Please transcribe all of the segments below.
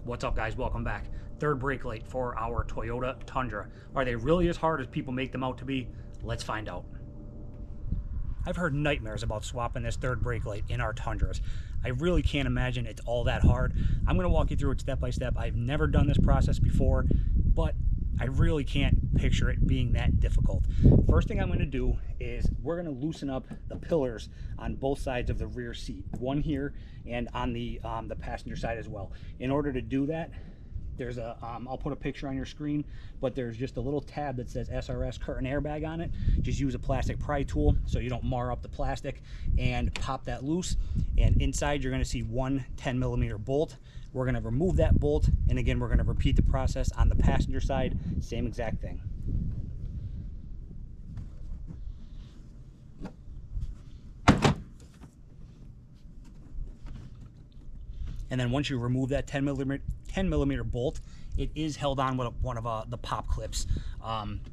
What's up, guys? Welcome back. Third brake light for our Toyota Tundra. Are they really as hard as people make them out to be? Let's find out. I've heard nightmares about swapping this third brake light in our Tundras. I really can't imagine it's all that hard. I'm going to walk you through it step by step. I've never done this process before, but I really can't picture it being that difficult. First thing I'm going to do is we're going to loosen up the pillars on both sides of the rear seat, one here and on the passenger side as well. In order to do that, there's a I'll put a picture on your screen, but there's just a little tab that says SRS curtain airbag on it. Just use a plastic pry tool so you don't mar up the plastic and pop that loose. And inside you're going to see one 10mm bolt. We're going to remove that bolt, and again we're going to repeat the process on the passenger side, same exact thing. And then once you remove that 10mm bolt, it is held on with one of the pop clips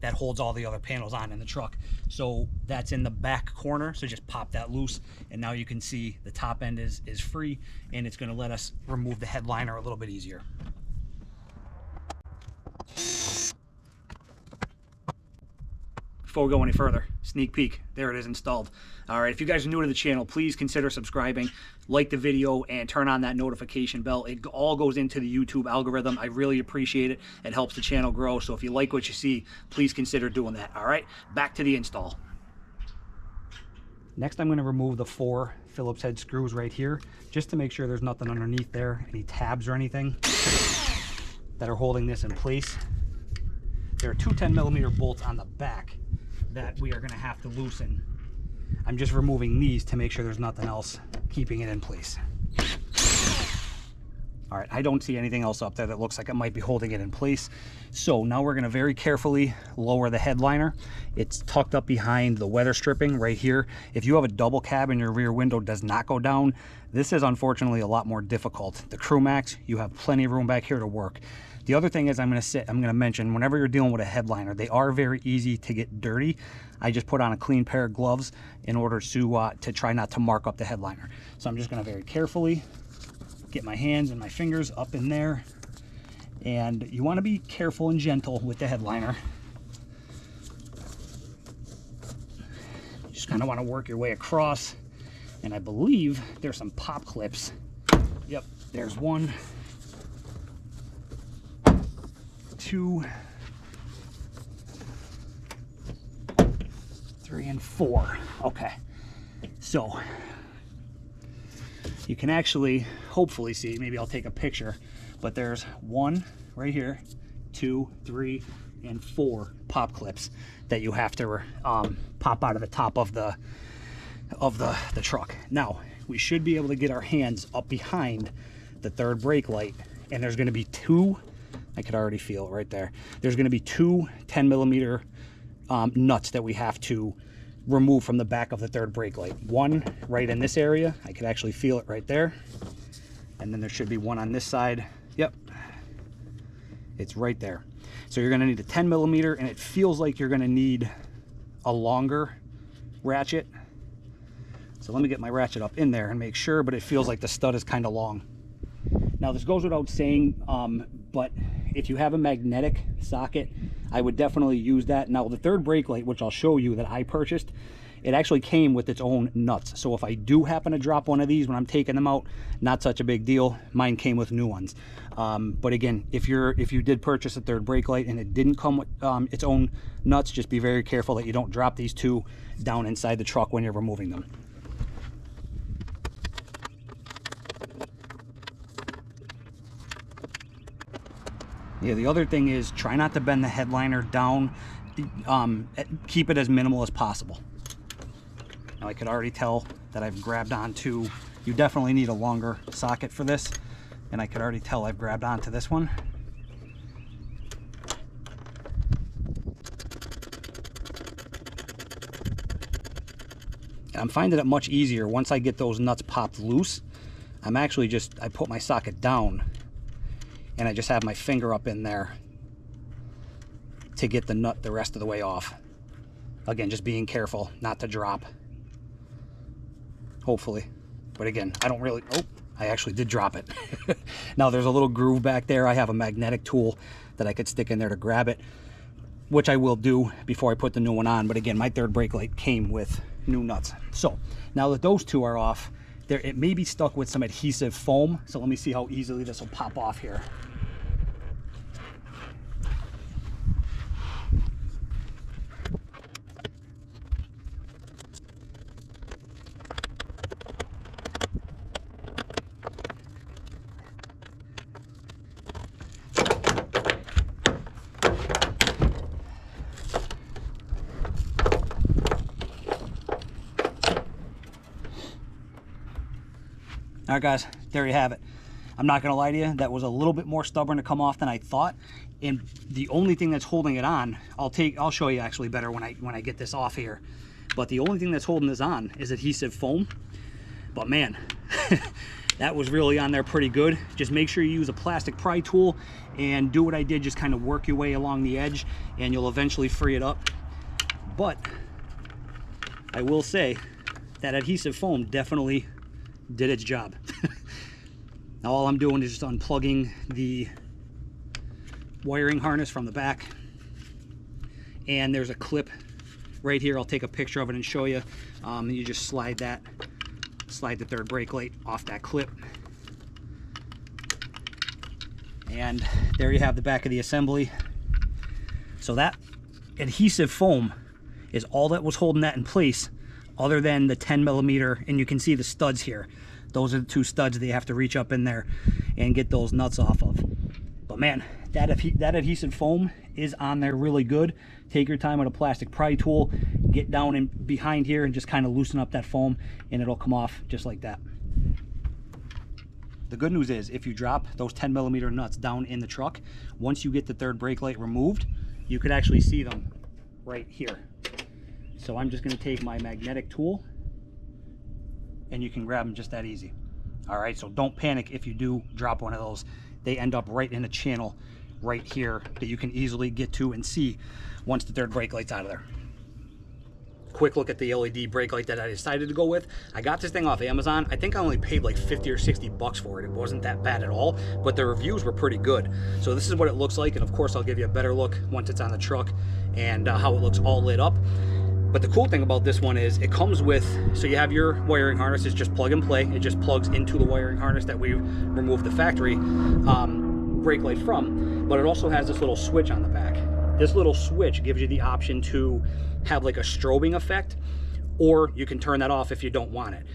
that holds all the other panels on in the truck. So that's in the back corner, so just pop that loose, and now you can see the top end is free, and it's going to let us remove the headliner a little bit easier. Before we go any further, sneak peek, there it is installed. All right, if you guys are new to the channel, please consider subscribing, like the video, and turn on that notification bell. It all goes into the YouTube algorithm. I really appreciate it. It helps the channel grow, so if you like what you see, please consider doing that. All right, back to the install. Next, I'm going to remove the 4 Phillips head screws right here, just to make sure there's nothing underneath there, any tabs or anything that are holding this in place. There are 2 10mm bolts on the back that we are going to have to loosen. I'm just removing these to make sure there's nothing else keeping it in place. All right, I don't see anything else up there that looks like it might be holding it in place. So now we're going to very carefully lower the headliner. It's tucked up behind the weather stripping right here. If you have a double cab and your rear window does not go down, this is unfortunately a lot more difficult. The Crew Max, you have plenty of room back here to work. The other thing is I'm going to mention, whenever you're dealing with a headliner, they are very easy to get dirty. I just put on a clean pair of gloves in order to try not to mark up the headliner. So I'm just going to very carefully get my hands and my fingers up in there. And you want to be careful and gentle with the headliner. You just kind of want to work your way across. And I believe there's some pop clips. Yep, there's 1, 2, 3, and 4. Okay, so you can actually hopefully see, maybe I'll take a picture, but there's 1 right here, 2, 3, and 4 pop clips that you have to pop out of the top of the truck. Now we should be able to get our hands up behind the third brake light, and there's going to be 2, I could already feel it right there. There's going to be 2 10mm nuts that we have to remove from the back of the third brake light. 1 right in this area. I could actually feel it right there. And then there should be 1 on this side. Yep. It's right there. So you're going to need a 10mm, and it feels like you're going to need a longer ratchet. So let me get my ratchet up in there and make sure, but it feels like the stud is kind of long. Now this goes without saying, but if you have a magnetic socket, I would definitely use that. Now the third brake light, which I'll show you, that I purchased, it actually came with its own nuts. So if I do happen to drop one of these when I'm taking them out, not such a big deal. Mine came with new ones. But again, if you did purchase a third brake light and it didn't come with its own nuts, just be very careful that you don't drop these 2 down inside the truck when you're removing them. Yeah, the other thing is try not to bend the headliner down. Keep it as minimal as possible. Now I could already tell that I've grabbed onto, you definitely need a longer socket for this, and I could already tell I've grabbed onto this one. I'm finding it much easier once I get those nuts popped loose. I put my socket down, and I just have my finger up in there to get the nut the rest of the way off. Again, just being careful not to drop, hopefully. But again, I don't really, I actually did drop it. Now there's a little groove back there. I have a magnetic tool that I could stick in there to grab it, which I will do before I put the new one on. But again, my third brake light came with new nuts. So now that those two are off, it may be stuck with some adhesive foam. So let me see how easily this will pop off here. All right, guys, there you have it. I'm not gonna lie to you, that was a little bit more stubborn to come off than I thought. And the only thing that's holding it on, I'll show you actually better when I get this off here. But the only thing that's holding this on is adhesive foam. But man, that was really on there pretty good. Just make sure you use a plastic pry tool and do what I did, just kind of work your way along the edge and you'll eventually free it up. But I will say that adhesive foam definitely did its job. Now all I'm doing is just unplugging the wiring harness from the back, and there's a clip right here. I'll take a picture of it and show you. You just slide the third brake light off that clip, and there you have the back of the assembly. So that adhesive foam is all that was holding that in place, other than the 10mm, and you can see the studs here. Those are the two studs that you have to reach up in there and get those nuts off of. But man, that adhesive foam is on there really good. Take your time with a plastic pry tool, get down in behind here and just kind of loosen up that foam, and it'll come off just like that. The good news is, if you drop those 10mm nuts down in the truck, once you get the third brake light removed, you could actually see them right here. So I'm just going to take my magnetic tool, and you can grab them just that easy. All right, so don't panic if you do drop one of those. They end up right in a channel right here that you can easily get to and see once the third brake light's out of there. Quick look at the LED brake light that I decided to go with. I got this thing off Amazon. I think I only paid like 50 or 60 bucks for it. It wasn't that bad at all, but the reviews were pretty good. So this is what it looks like, and of course I'll give you a better look once it's on the truck and how it looks all lit up. But the cool thing about this one is it comes with, so you have your wiring harness, it's just plug and play. It just plugs into the wiring harness that we removed the factory brake light from, but it also has this little switch on the back. This little switch gives you the option to have like a strobing effect, or you can turn that off if you don't want it.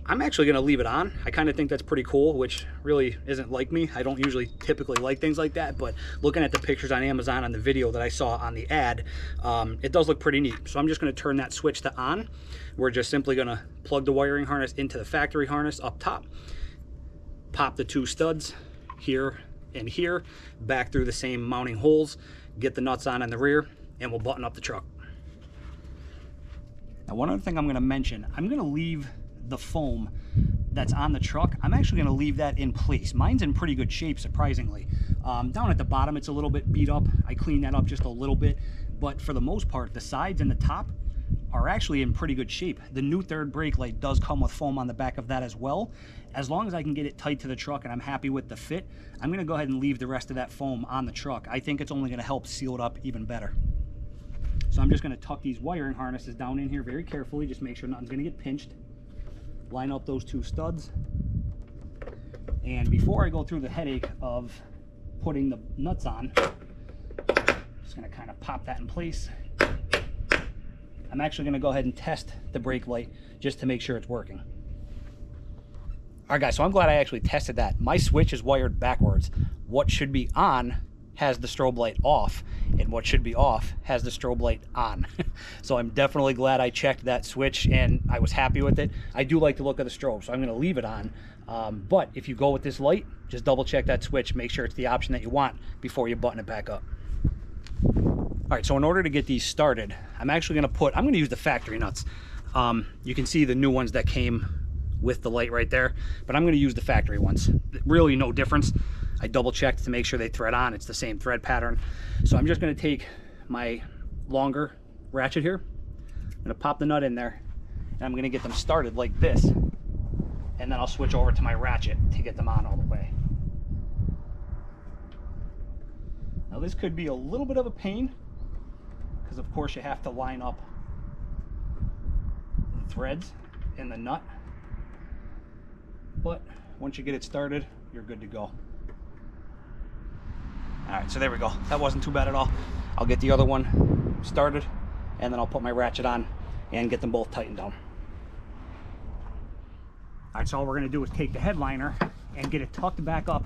I'm actually gonna leave it on. I kind of think that's pretty cool, which really isn't like me. I don't usually typically like things like that, but looking at the pictures on Amazon and the video that I saw on the ad, it does look pretty neat. So I'm just gonna turn that switch to on. We're just simply gonna plug the wiring harness into the factory harness up top, pop the two studs here and here, back through the same mounting holes, get the nuts on in the rear, and we'll button up the truck. Now, one other thing I'm gonna mention, I'm gonna leave the foam that's on the truck, I'm actually going to leave that in place. Mine's in pretty good shape, surprisingly. Down at the bottom it's a little bit beat up. I cleaned that up just a little bit, but for the most part the sides and the top are actually in pretty good shape. The new third brake light does come with foam on the back of that as well. As long as I can get it tight to the truck and I'm happy with the fit, I'm going to go ahead and leave the rest of that foam on the truck. I think it's only going to help seal it up even better. So I'm just going to tuck these wiring harnesses down in here very carefully, just make sure nothing's going to get pinched. Line up those two studs, and before I go through the headache of putting the nuts on, I'm just going to kind of pop that in place. I'm actually going to go ahead and test the brake light just to make sure it's working. All right, guys, so I'm glad I actually tested that. My switch is wired backwards. What should be on has the strobe light off, and what should be off has the strobe light on. So I'm definitely glad I checked that switch and I was happy with it. I do like the look of the strobe, so I'm going to leave it on. But if you go with this light, just double check that switch, make sure it's the option that you want before you button it back up. All right, so in order to get these started, I'm going to use the factory nuts. You can see the new ones that came with the light right there, but I'm going to use the factory ones. Really no difference. I double checked to make sure they thread on. It's the same thread pattern. So I'm just going to take my longer ratchet here. I'm going to pop the nut in there, and I'm going to get them started like this. and then I'll switch over to my ratchet to get them on all the way. Now this could be a little bit of a pain, because of course you have to line up the threads in the nut, but once you get it started, you're good to go. Alright, so there we go. That wasn't too bad at all. I'll get the other one started, and then I'll put my ratchet on and get them both tightened down. Alright, so all we're going to do is take the headliner and get it tucked back up.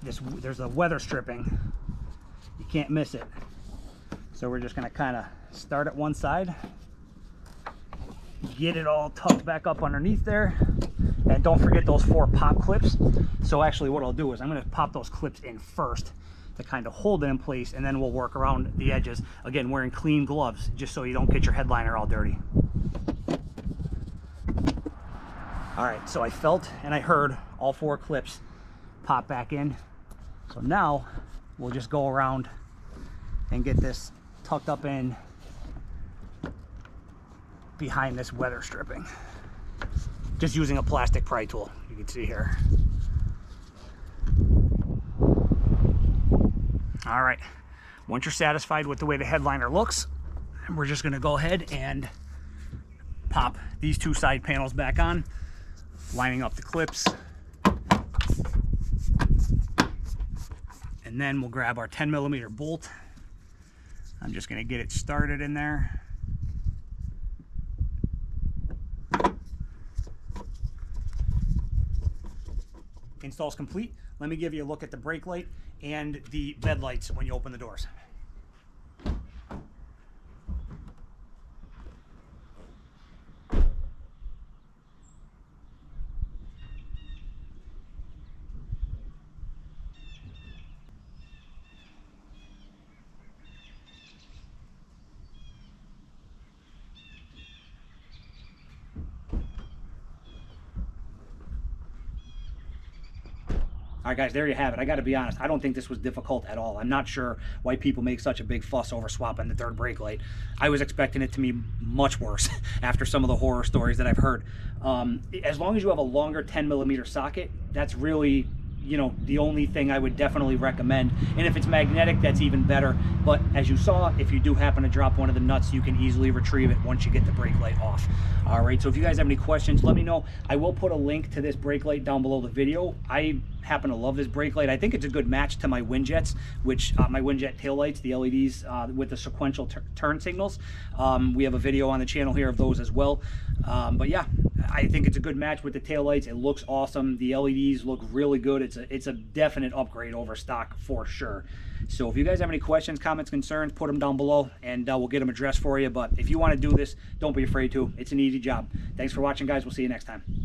There's a weather stripping. You can't miss it. So we're just going to kind of start at one side, get it all tucked back up underneath there, and don't forget those 4 pop clips. So actually what I'll do is I'm going to pop those clips in first to kind of hold it in place, and then we'll work around the edges. Again, wearing clean gloves just so you don't get your headliner all dirty. Alright, so I felt and I heard all 4 clips pop back in. So now we'll just go around and get this tucked up in behind this weather stripping. Just using a plastic pry tool, you can see here. All right, once you're satisfied with the way the headliner looks, we're just gonna go ahead and pop these 2 side panels back on, lining up the clips. And then we'll grab our 10mm bolt. I'm just gonna get it started in there. Install's complete. Let me give you a look at the brake light and the bed lights when you open the doors. All right, guys, there you have it. I got to be honest, I don't think this was difficult at all. I'm not sure why people make such a big fuss over swapping the 3rd brake light. I was expecting it to be much worse after some of the horror stories that I've heard. As long as you have a longer 10mm socket, that's really, you know, the only thing I would definitely recommend. And if it's magnetic, that's even better. But as you saw, if you do happen to drop one of the nuts, you can easily retrieve it once you get the brake light off. All right, so if you guys have any questions, let me know. I will put a link to this brake light down below the video. I happen to love this brake light. I think it's a good match to my Winjets, which my Winjet taillights, the LEDs with the sequential turn signals. We have a video on the channel here of those as well. But yeah, I think it's a good match with the taillights. It looks awesome. The LEDs look really good. It's a definite upgrade over stock for sure. So if you guys have any questions, comments, concerns, put them down below and we'll get them addressed for you. But if you want to do this, don't be afraid to. It's an easy job. Thanks for watching, guys. We'll see you next time.